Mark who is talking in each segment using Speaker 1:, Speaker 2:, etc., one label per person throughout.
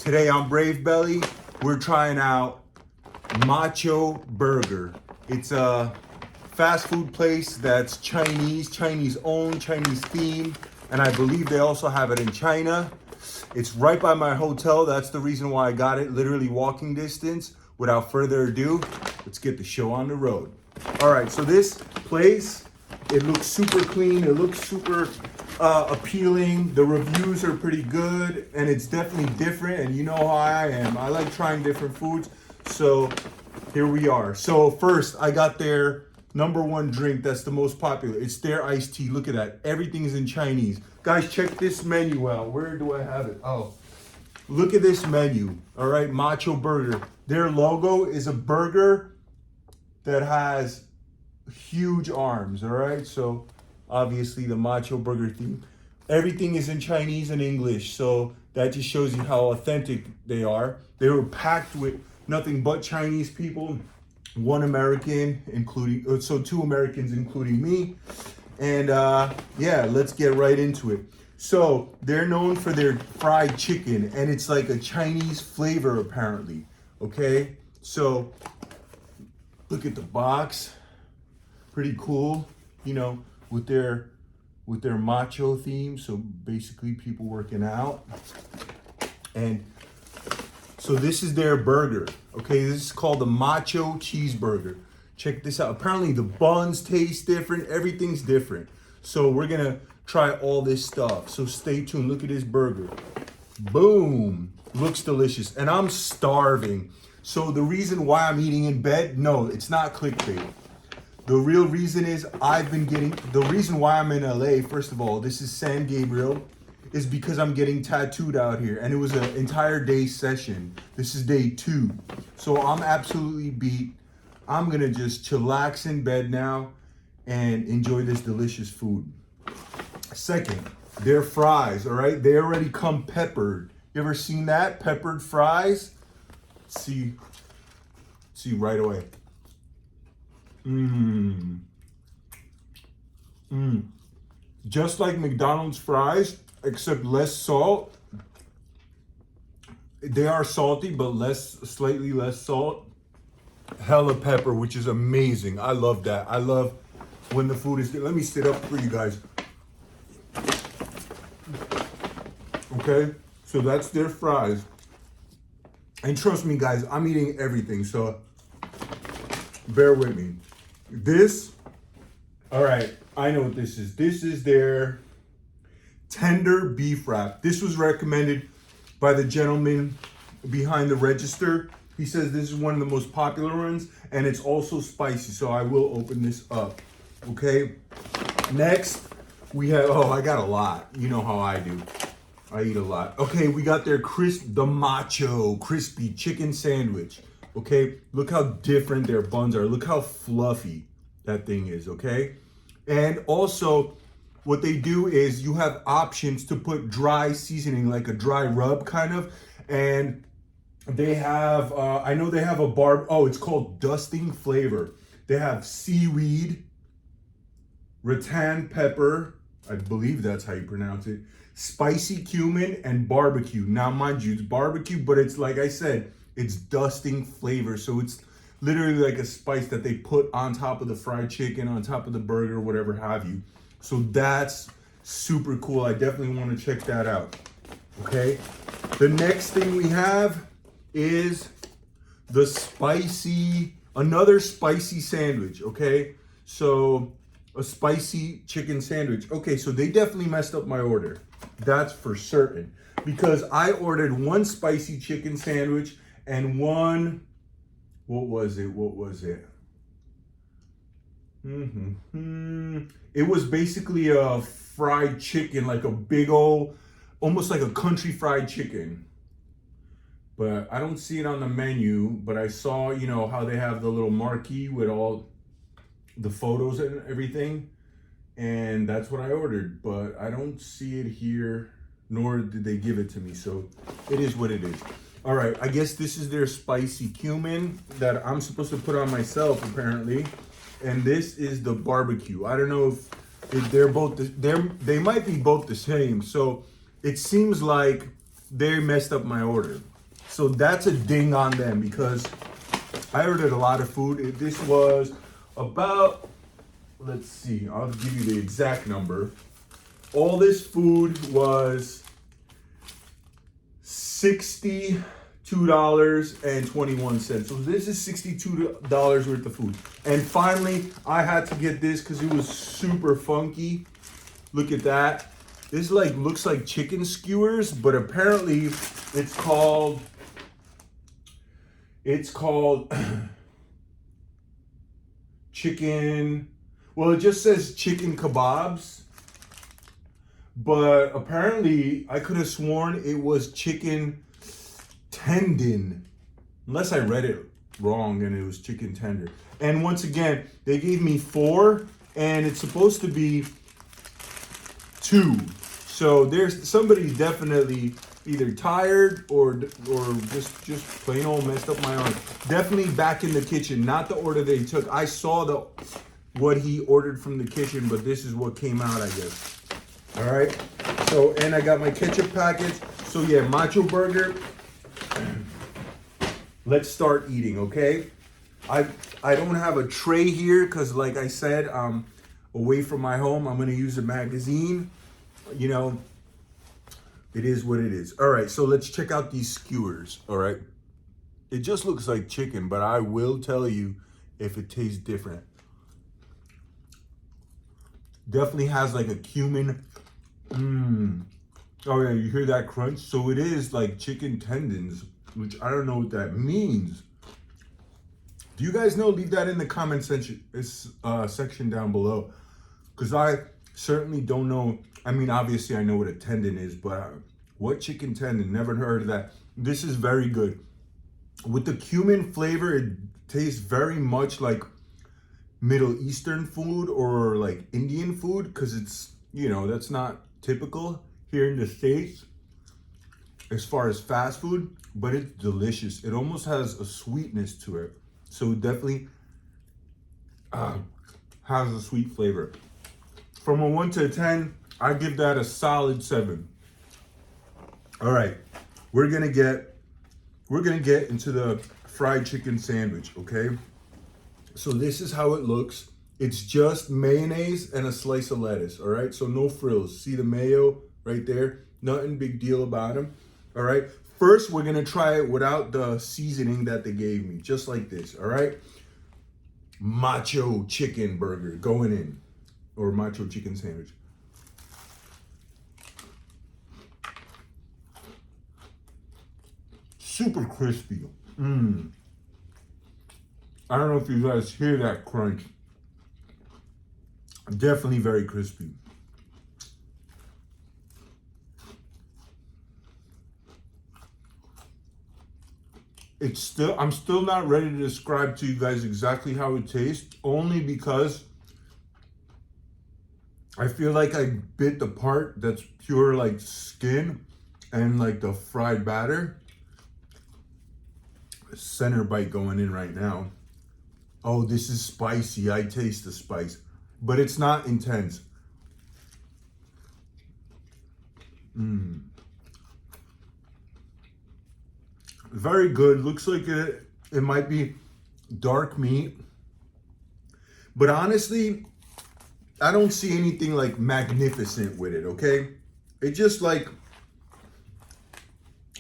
Speaker 1: Today on Brave Belly, we're trying out Macho Burger. It's a fast food place that's Chinese owned, Chinese themed, and I believe they also have it in China. It's right by my hotel. That's the reason why I got it, literally walking distance. Without further ado, let's get the show on the road. All right, so this place, it looks super clean. It looks super appealing. The reviews are pretty good, and it's definitely different. And you know how I am. I like trying different foods. So here we are. So first, I got their #1 drink that's the most popular. It's their iced tea. Look at that. Everything's in Chinese. Guys, check this menu out. Where do I have it? Oh, look at this menu. All right, Macho Burger. Their logo is a burger that has huge arms. All right, so obviously the Macho Burger theme. Everything is in Chinese and English, so that just shows you how authentic they are. They were packed with nothing but Chinese people, one American, including, so 2 Americans, including me. And yeah, let's get right into it. So they're known for their fried chicken, and it's like a Chinese flavor apparently. Okay, so look at the box, pretty cool, you know, with their macho theme. So basically people working out. And so this is their burger. Okay, this is called the Macho Cheeseburger. Check this out. Apparently the buns taste different. Everything's different. So we're gonna try all this stuff. So stay tuned. Look at this burger. Boom. Looks delicious. And I'm starving. So the reason why I'm eating in bed, no, it's not clickbait. The real reason is the reason why I'm in LA, first of all, this is San Gabriel, is because I'm getting tattooed out here. And it was an entire day session. This is day 2. So I'm absolutely beat. I'm gonna just chillax in bed now and enjoy this delicious food. Second, their fries, all right? They already come peppered. You ever seen that? Peppered fries? See right away. Just like McDonald's fries, except less salt. They are salty, but slightly less salt. Hella pepper, which is amazing. I love that. I love when the food is good. Let me sit up for you guys. Okay, so that's their fries. And trust me, guys, I'm eating everything, so bear with me. This, all right, I know what this is. This is their tender beef wrap. This was recommended by the gentleman behind the register. He says this is one of the most popular ones, and it's also spicy, so I will open this up, okay? Next, we have, oh, I got a lot. You know how I do. I eat a lot. Okay, we got their the Macho crispy chicken sandwich. Okay, look how different their buns are. Look how fluffy that thing is, okay? And also, what they do is you have options to put dry seasoning, like a dry rub kind of, and they have, I know they have it's called dusting flavor. They have seaweed, rattan pepper, I believe that's how you pronounce it, spicy cumin, and barbecue. Now, mind you, it's barbecue, but it's like I said, it's dusting flavor. So it's literally like a spice that they put on top of the fried chicken, on top of the burger, whatever have you. So that's super cool. I definitely want to check that out. Okay. The next thing we have is another spicy sandwich. Okay. So a spicy chicken sandwich. Okay. So they definitely messed up my order. That's for certain, because I ordered 1 spicy chicken sandwich and 1, what was it? It was basically a fried chicken, like a big old, almost like a country fried chicken. But I don't see it on the menu, but I saw, you know, how they have the little marquee with all the photos and everything. And that's what I ordered, but I don't see it here, nor did they give it to me. So it is what it is. All right, I guess this is their spicy cumin that I'm supposed to put on myself, apparently. And this is the barbecue. I don't know if they're both, they might be both the same. So it seems like they messed up my order. So that's a ding on them because I ordered a lot of food. This was about, let's see, I'll give you the exact number. All this food was $62.21. So this is $62 worth of food. And finally, I had to get this because it was super funky. Look at that. This like looks like chicken skewers, but apparently it's called chicken. Well, it just says chicken kebabs. But apparently, I could have sworn it was chicken tendon. Unless I read it wrong and it was chicken tender. And once again, they gave me 4 and it's supposed to be 2. So there's somebody definitely either tired or just plain old messed up my arm. Definitely back in the kitchen, not the order they took. I saw what he ordered from the kitchen, but this is what came out, I guess. All right, so, and I got my ketchup packets. So yeah, Macho Burger. Let's start eating, okay? I don't have a tray here because like I said, I'm away from my home. I'm gonna use a magazine. You know, it is what it is. All right, so let's check out these skewers, all right? It just looks like chicken, but I will tell you if it tastes different. Definitely has like a cumin. Oh yeah, you hear that crunch? So it is like chicken tendons, which I don't know what that means. Do you guys know? Leave that in the comment section down below, because I certainly don't know. I mean, obviously I know what a tendon is, but what chicken tendon? Never heard of that. This is very good. With the cumin flavor, it tastes very much like Middle Eastern food or like Indian food, because it's, you know, that's not typical here in the States as far as fast food, but it's delicious. It almost has a sweetness to it. So it definitely has a sweet flavor. From a 1 to a 10, I give that a solid 7. All right, we're gonna get into the fried chicken sandwich, okay? So this is how it looks. It's just mayonnaise and a slice of lettuce, all right? So no frills. See the mayo right there? Nothing big deal about them, all right? First, we're gonna try it without the seasoning that they gave me, just like this, all right? Macho chicken burger going in, or macho chicken sandwich. Super crispy. I don't know if you guys hear that crunch. Definitely very crispy. I'm still not ready to describe to you guys exactly how it tastes, only because I feel like I bit the part that's pure like skin and like the fried batter. Center bite going in right now. Oh, this is spicy. I taste the spice, but it's not intense. Very good. Looks like it might be dark meat, but honestly, I don't see anything like magnificent with it, okay? It's just like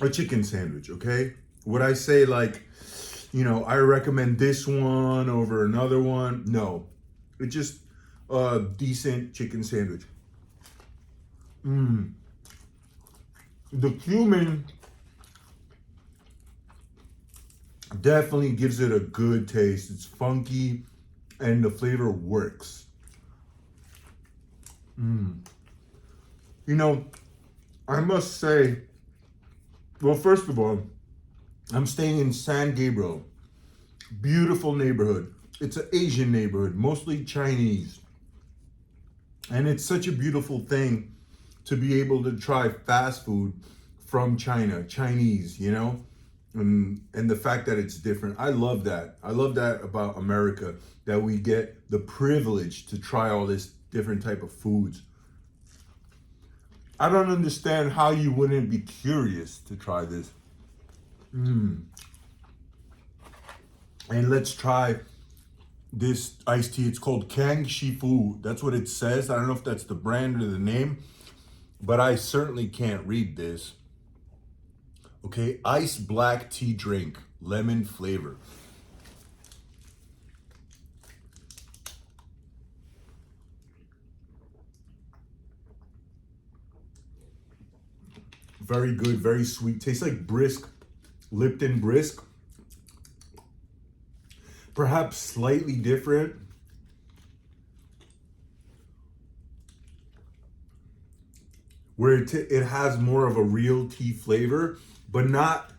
Speaker 1: a chicken sandwich, okay? Would I say like, you know, I recommend this one over another one? No, it's just a decent chicken sandwich. The cumin definitely gives it a good taste. It's funky and the flavor works. You know, I must say, well, first of all, I'm staying in San Gabriel. Beautiful neighborhood. It's an Asian neighborhood, mostly Chinese. And it's such a beautiful thing to be able to try fast food from China, Chinese, you know? And the fact that it's different. I love that. I love that about America, that we get the privilege to try all this different type of foods. I don't understand how you wouldn't be curious to try this. And let's try this iced tea. It's called Kang Shifu. That's what it says. I don't know if that's the brand or the name, but I certainly can't read this. Okay, iced black tea drink, lemon flavor. Very good, very sweet. Tastes like brisk, Lipton brisk. Perhaps slightly different. Where it has more of a real tea flavor, but not,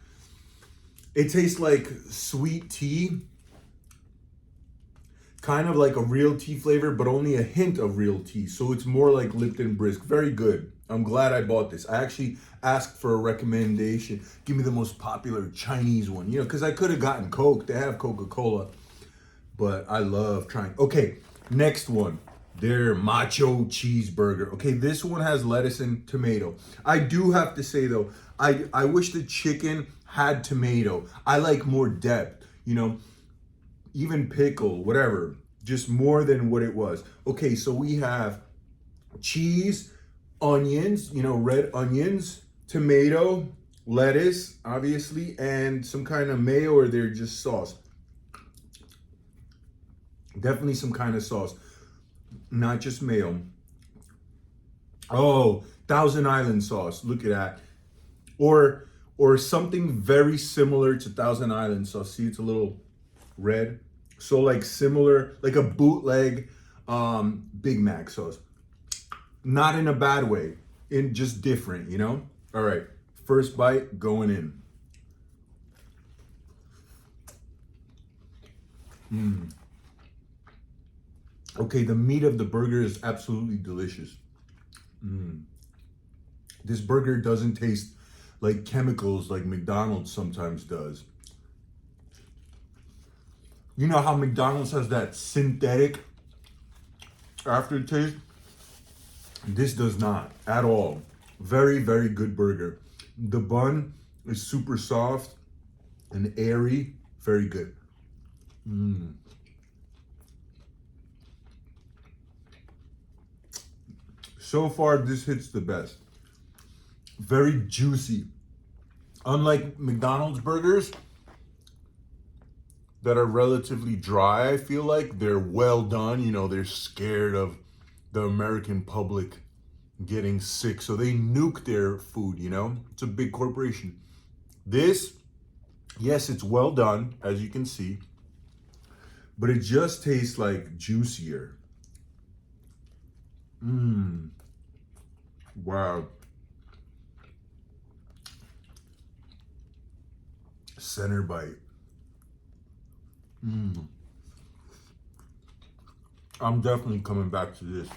Speaker 1: it tastes like sweet tea. Kind of like a real tea flavor, but only a hint of real tea. So it's more like Lipton brisk. Very good. I'm glad I bought this. I actually asked for a recommendation. Give me the most popular Chinese one, you know, because I could have gotten Coke. They have Coca-Cola, but I love trying. Okay, next one. Their macho cheeseburger. Okay, this one has lettuce and tomato. I do have to say though, I wish the chicken had tomato. I like more depth, you know, even pickle, whatever, just more than what it was. Okay, so we have cheese, onions, you know, red onions, tomato, lettuce, obviously, and some kind of mayo, or they're just sauce. Definitely some kind of sauce, not just mayo. Oh, Thousand Island sauce. Look at that. Or something very similar to Thousand Island sauce. See, it's a little red. So like similar, like a bootleg Big Mac sauce. Not in a bad way, in just different, you know? All right, first bite going in. Okay, the meat of the burger is absolutely delicious. This burger doesn't taste like chemicals like McDonald's sometimes does. You know how McDonald's has that synthetic aftertaste? This does not at all. Very, very good burger. The bun is super soft and airy. Very good. So far, this hits the best. Very juicy. Unlike McDonald's burgers that are relatively dry, I feel like they're well done. You know, they're scared of the American public getting sick, so they nuke their food, you know? It's a big corporation. This, yes, it's well done, as you can see, but it just tastes like juicier. Wow. Center bite. I'm definitely coming back to this.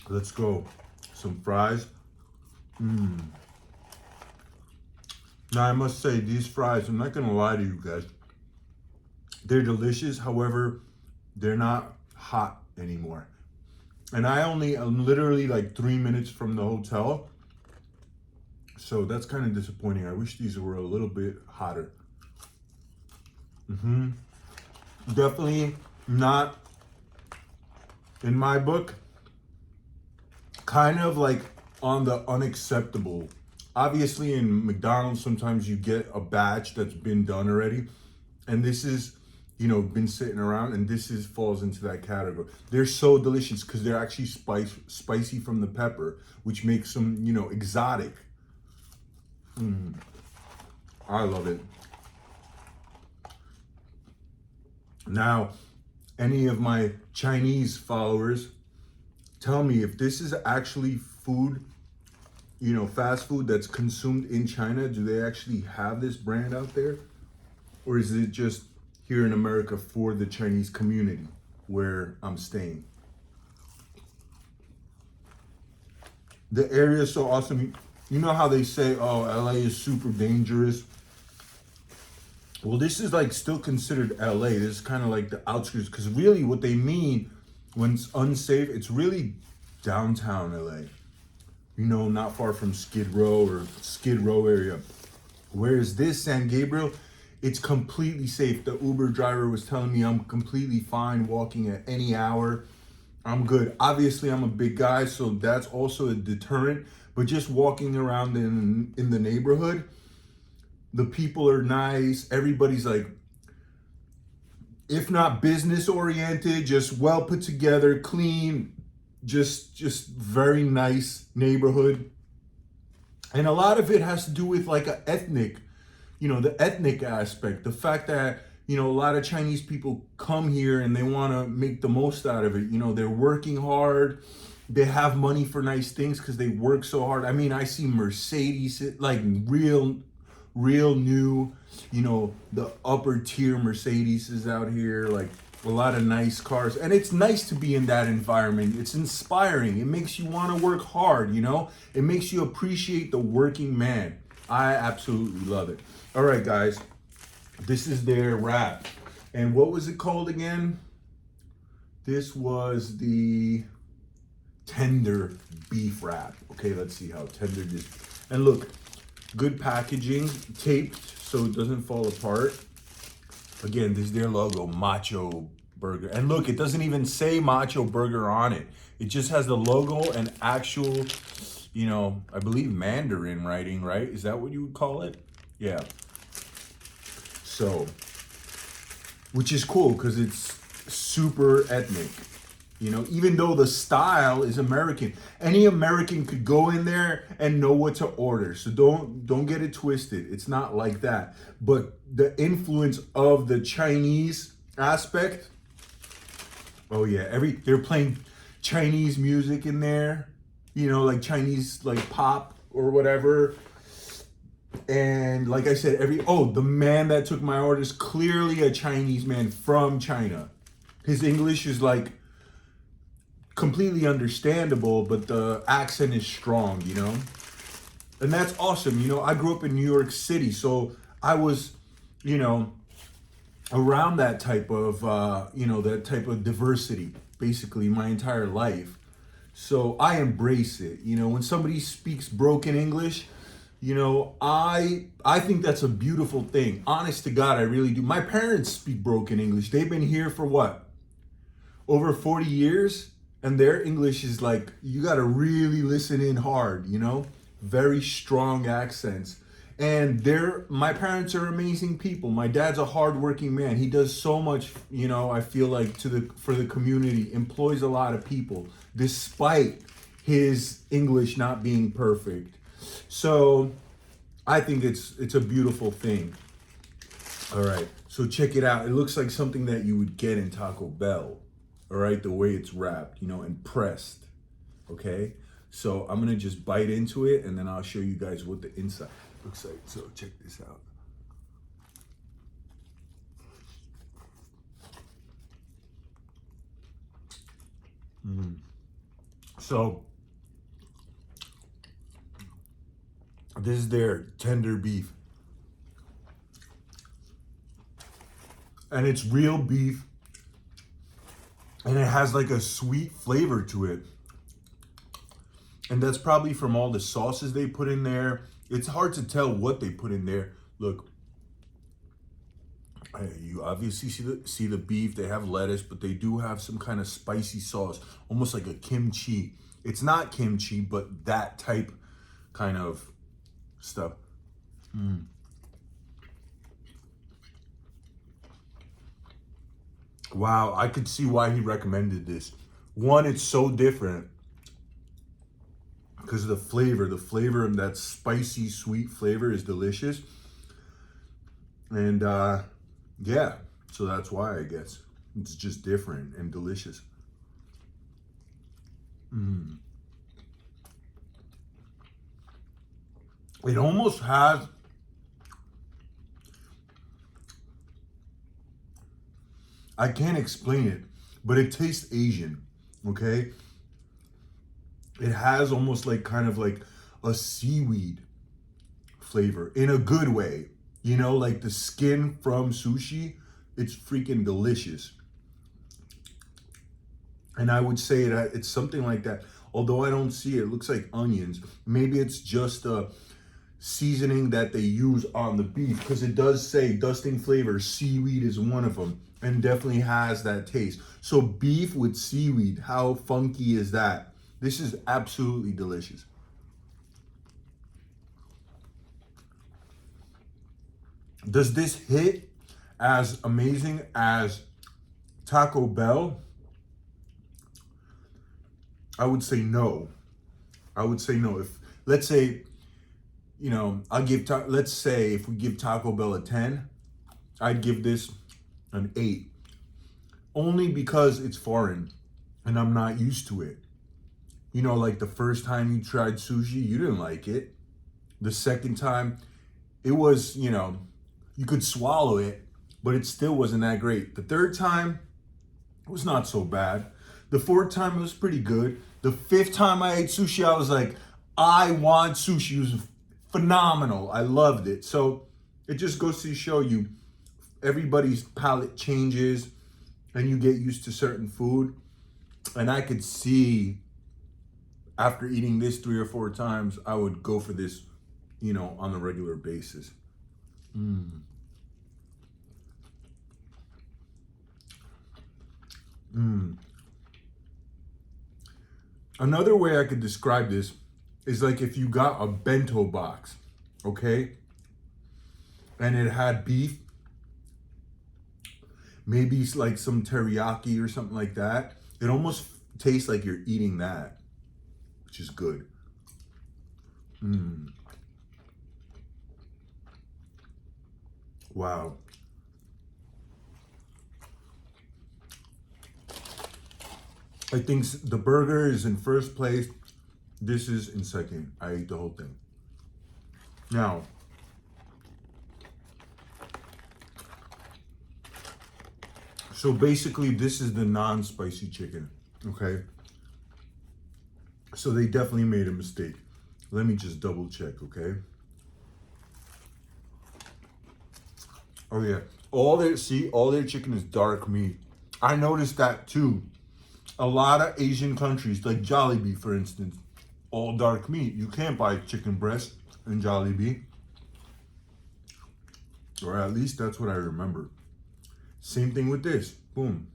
Speaker 1: Let's go. Some fries. Now I must say, these fries, I'm not gonna lie to you guys, they're delicious. However, they're not hot anymore. And I'm literally like 3 minutes from the hotel. So that's kind of disappointing. I wish these were a little bit hotter. Definitely not, in my book, kind of like on the unacceptable. Obviously in McDonald's, sometimes you get a batch that's been done already. And this is, you know, been sitting around, and this falls into that category. They're so delicious because they're actually spicy from the pepper, which makes them, you know, exotic. I love it. Now, any of my Chinese followers, tell me if this is actually food, you know, fast food that's consumed in China. Do they actually have this brand out there? Or is it just here in America for the Chinese community where I'm staying? The area is so awesome. You know how they say, oh, LA is super dangerous? Well, this is like still considered LA. This is kind of like the outskirts, because really what they mean when it's unsafe, it's really downtown LA. you know, not far from Skid Row or Skid Row area. Whereas this San Gabriel, it's completely safe. The Uber driver was telling me I'm completely fine walking at any hour. I'm good. Obviously, I'm a big guy, so that's also a deterrent. But just walking around in the neighborhood, the people are nice. Everybody's like, if not business oriented, just well put together, clean, just very nice neighborhood. And a lot of it has to do with like a ethnic, you know, the ethnic aspect, the fact that, you know, a lot of Chinese people come here and they want to make the most out of it. You know, they're working hard. They have money for nice things because they work so hard. I mean, I see Mercedes, like real new, you know, the upper tier Mercedes is out here, like a lot of nice cars. And it's nice to be in that environment. It's inspiring. It makes you want to work hard, you know? It makes you appreciate the working man. I absolutely love it. All right, guys. This is their wrap. And what was it called again? This was the tender beef wrap. Okay, let's see how tender this. And look, good packaging, taped so it doesn't fall apart. Again, this is their logo, Macho Burger. And look, it doesn't even say Macho Burger on it. It just has the logo and actual, you know, I believe Mandarin writing, right? Is that what you would call it? Yeah. So, which is cool because it's super ethnic. You know, even though the style is American, any American could go in there and know what to order. So don't get it twisted. It's not like that. But the influence of the Chinese aspect, oh yeah, they're playing Chinese music in there, you know, like Chinese like pop or whatever. And like I said, the man that took my order is clearly a Chinese man from China. His English is like completely understandable, but the accent is strong, you know? And that's awesome. You know, I grew up in New York City, so I was, you know, around that type of, that type of diversity, basically my entire life. So I embrace it. You know, when somebody speaks broken English, you know, I think that's a beautiful thing. Honest to God, I really do. My parents speak broken English. They've been here for what? Over 40 years? And their English is like, you got to really listen in hard, you know? Very strong accents. And my parents are amazing people. My dad's a hardworking man. He does so much, you know, I feel like for the community, employs a lot of people, despite his English not being perfect. So I think it's a beautiful thing. All right, so check it out. It looks like something that you would get in Taco Bell. All right, the way it's wrapped, you know, and pressed. Okay, so I'm gonna just bite into it and then I'll show you guys what the inside looks like. So check this out. So this is their tender beef. And it's real beef. And it has like a sweet flavor to it. And that's probably from all the sauces they put in there. It's hard to tell what they put in there. Look, you obviously see the beef. They have lettuce, but they do have some kind of spicy sauce, almost like a kimchi. It's not kimchi, but that type kind of stuff. Wow, I could see why he recommended this. One, it's so different because of the flavor. The flavor of that spicy, sweet flavor is delicious. And yeah, so that's why I guess it's just different and delicious. It almost has, I can't explain it, but it tastes Asian, okay? It has almost like kind of like a seaweed flavor in a good way. You know, like the skin from sushi, it's freaking delicious. And I would say that it's something like that. although I don't see it. It looks like onions. Maybe it's just a seasoning that they use on the beef, because it does say dusting flavor, seaweed is one of them, and definitely has that taste. So beef with seaweed, how funky is that? This is absolutely delicious. Does this hit as amazing as Taco Bell? I would say no. I would say no. If, let's say, let's say if we give Taco Bell a 10, I'd give this an 8. Only because it's foreign and I'm not used to it. Like the first time you tried sushi, you didn't like it. The second time, it was, you could swallow it, but it still wasn't that great. The third time, it was not so bad. The fourth time, it was pretty good. The fifth time I ate sushi, I was like, I want sushi. It was phenomenal. I loved it. So it just goes to show you, everybody's palate changes and you get used to certain food. And I could see after eating this 3 or 4 times, I would go for this, on a regular basis. Another way I could describe this is like if you got a bento box, okay? And it had beef, maybe like some teriyaki or something like that. It almost tastes like you're eating that, which is good. Wow. I think the burger is in first place. This is in second. I ate the whole thing. Now, so basically this is the non-spicy chicken, okay? So they definitely made a mistake. Let me just double check, okay? Oh yeah, all their chicken is dark meat. I noticed that too. A lot of Asian countries, like Jollibee, for instance, all dark meat. You can't buy chicken breast in Jollibee. Or at least that's what I remember. Same thing with this. Boom.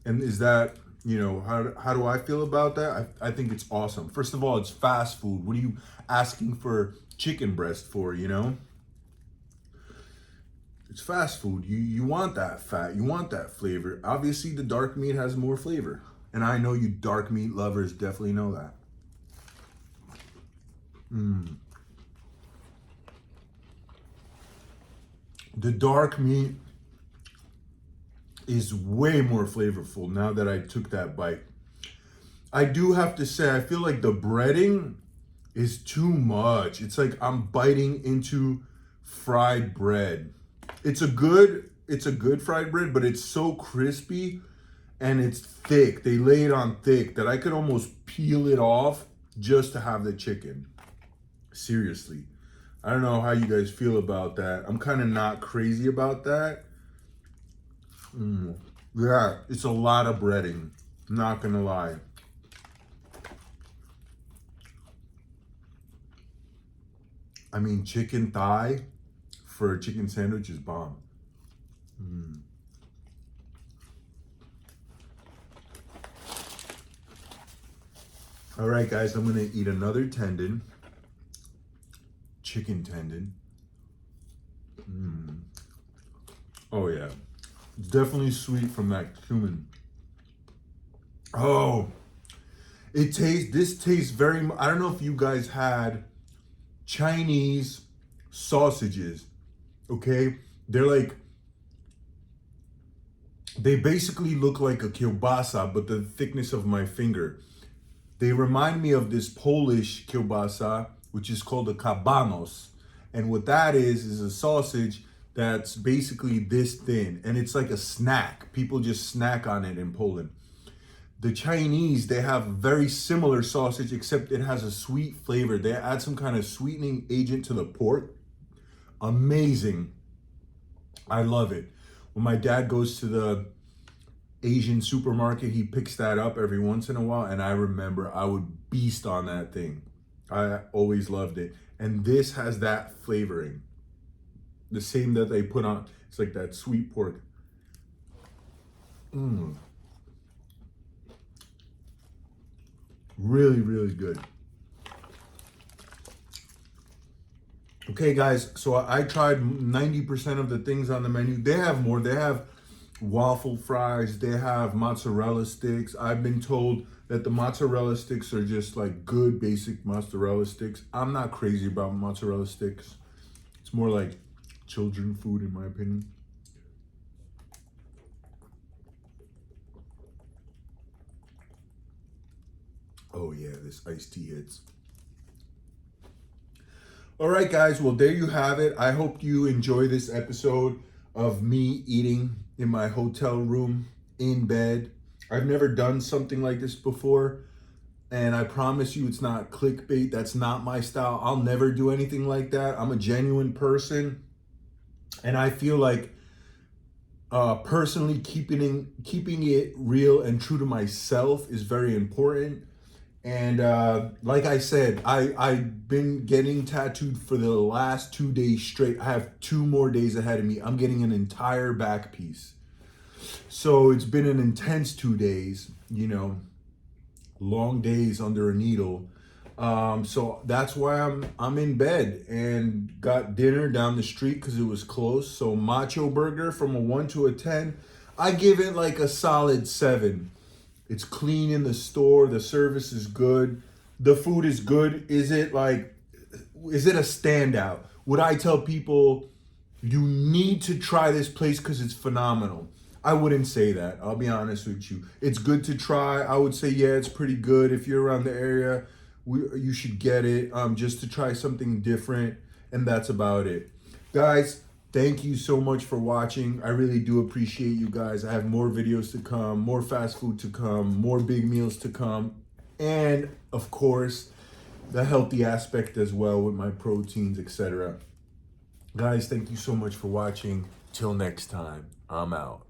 Speaker 1: And is that, how do I feel about that? I think it's awesome. First of all, it's fast food. What are you asking for chicken breast for, It's fast food. You want that fat. You want that flavor. Obviously, the dark meat has more flavor. And I know you dark meat lovers definitely know that. The dark meat is way more flavorful now that I took that bite. I do have to say, I feel like the breading is too much. It's like I'm biting into fried bread. It's a good fried bread, but it's so crispy and it's thick. They lay it on thick that I could almost peel it off just to have the chicken. Seriously. I don't know how you guys feel about that. I'm kind of not crazy about that. Yeah, it's a lot of breading. Not gonna lie. I mean, chicken thigh for a chicken sandwich is bomb. All right, guys, I'm gonna eat another tendon. Chicken tendon. Oh yeah, it's definitely sweet from that cumin. Oh, this tastes very, I don't know if you guys had Chinese sausages, okay? They basically look like a kielbasa, but the thickness of my finger. They remind me of this Polish kielbasa, which is called a kabanos. And what that is a sausage that's basically this thin, and it's like a snack. People just snack on it in Poland. The Chinese, they have very similar sausage, except it has a sweet flavor. They add some kind of sweetening agent to the pork. Amazing. I love it. When my dad goes to the Asian supermarket. He picks that up every once in a while, and I remember I would beast on that thing. I always loved it. And this has that flavoring. The same that they put on, it's like that sweet pork. Really, really good. Okay, guys, so I tried 90% of the things on the menu. They have more. They have waffle fries. They have mozzarella sticks. I've been told that the mozzarella sticks are just like good basic mozzarella sticks. I'm not crazy about mozzarella sticks. It's more like children food in my opinion. Oh yeah, this iced tea hits. All right, guys. Well, there you have it. I hope you enjoy this episode of me eating in my hotel room in bed. I've never done something like this before, and I promise you it's not clickbait. That's not my style. I'll never do anything like that. I'm a genuine person, and I feel like personally keeping it real and true to myself is very important. And like I said, I've been getting tattooed for the last 2 days straight. I have 2 more days ahead of me. I'm getting an entire back piece. So it's been an intense 2 days, you know, long days under a needle. So that's why I'm in bed and got dinner down the street because it was close. So Macho Burger, from a 1 to a 10, I give it like a solid 7. It's clean in the store. The service is good. The food is good. Is it a standout? Would I tell people you need to try this place because it's phenomenal? I wouldn't say that. I'll be honest with you. It's good to try. I would say, yeah, it's pretty good. If you're around the area, you should get it just to try something different. And that's about it. Guys, thank you so much for watching. I really do appreciate you guys. I have more videos to come, more fast food to come, more big meals to come, and of course, the healthy aspect as well with my proteins, etc. Guys, thank you so much for watching. Till next time, I'm out.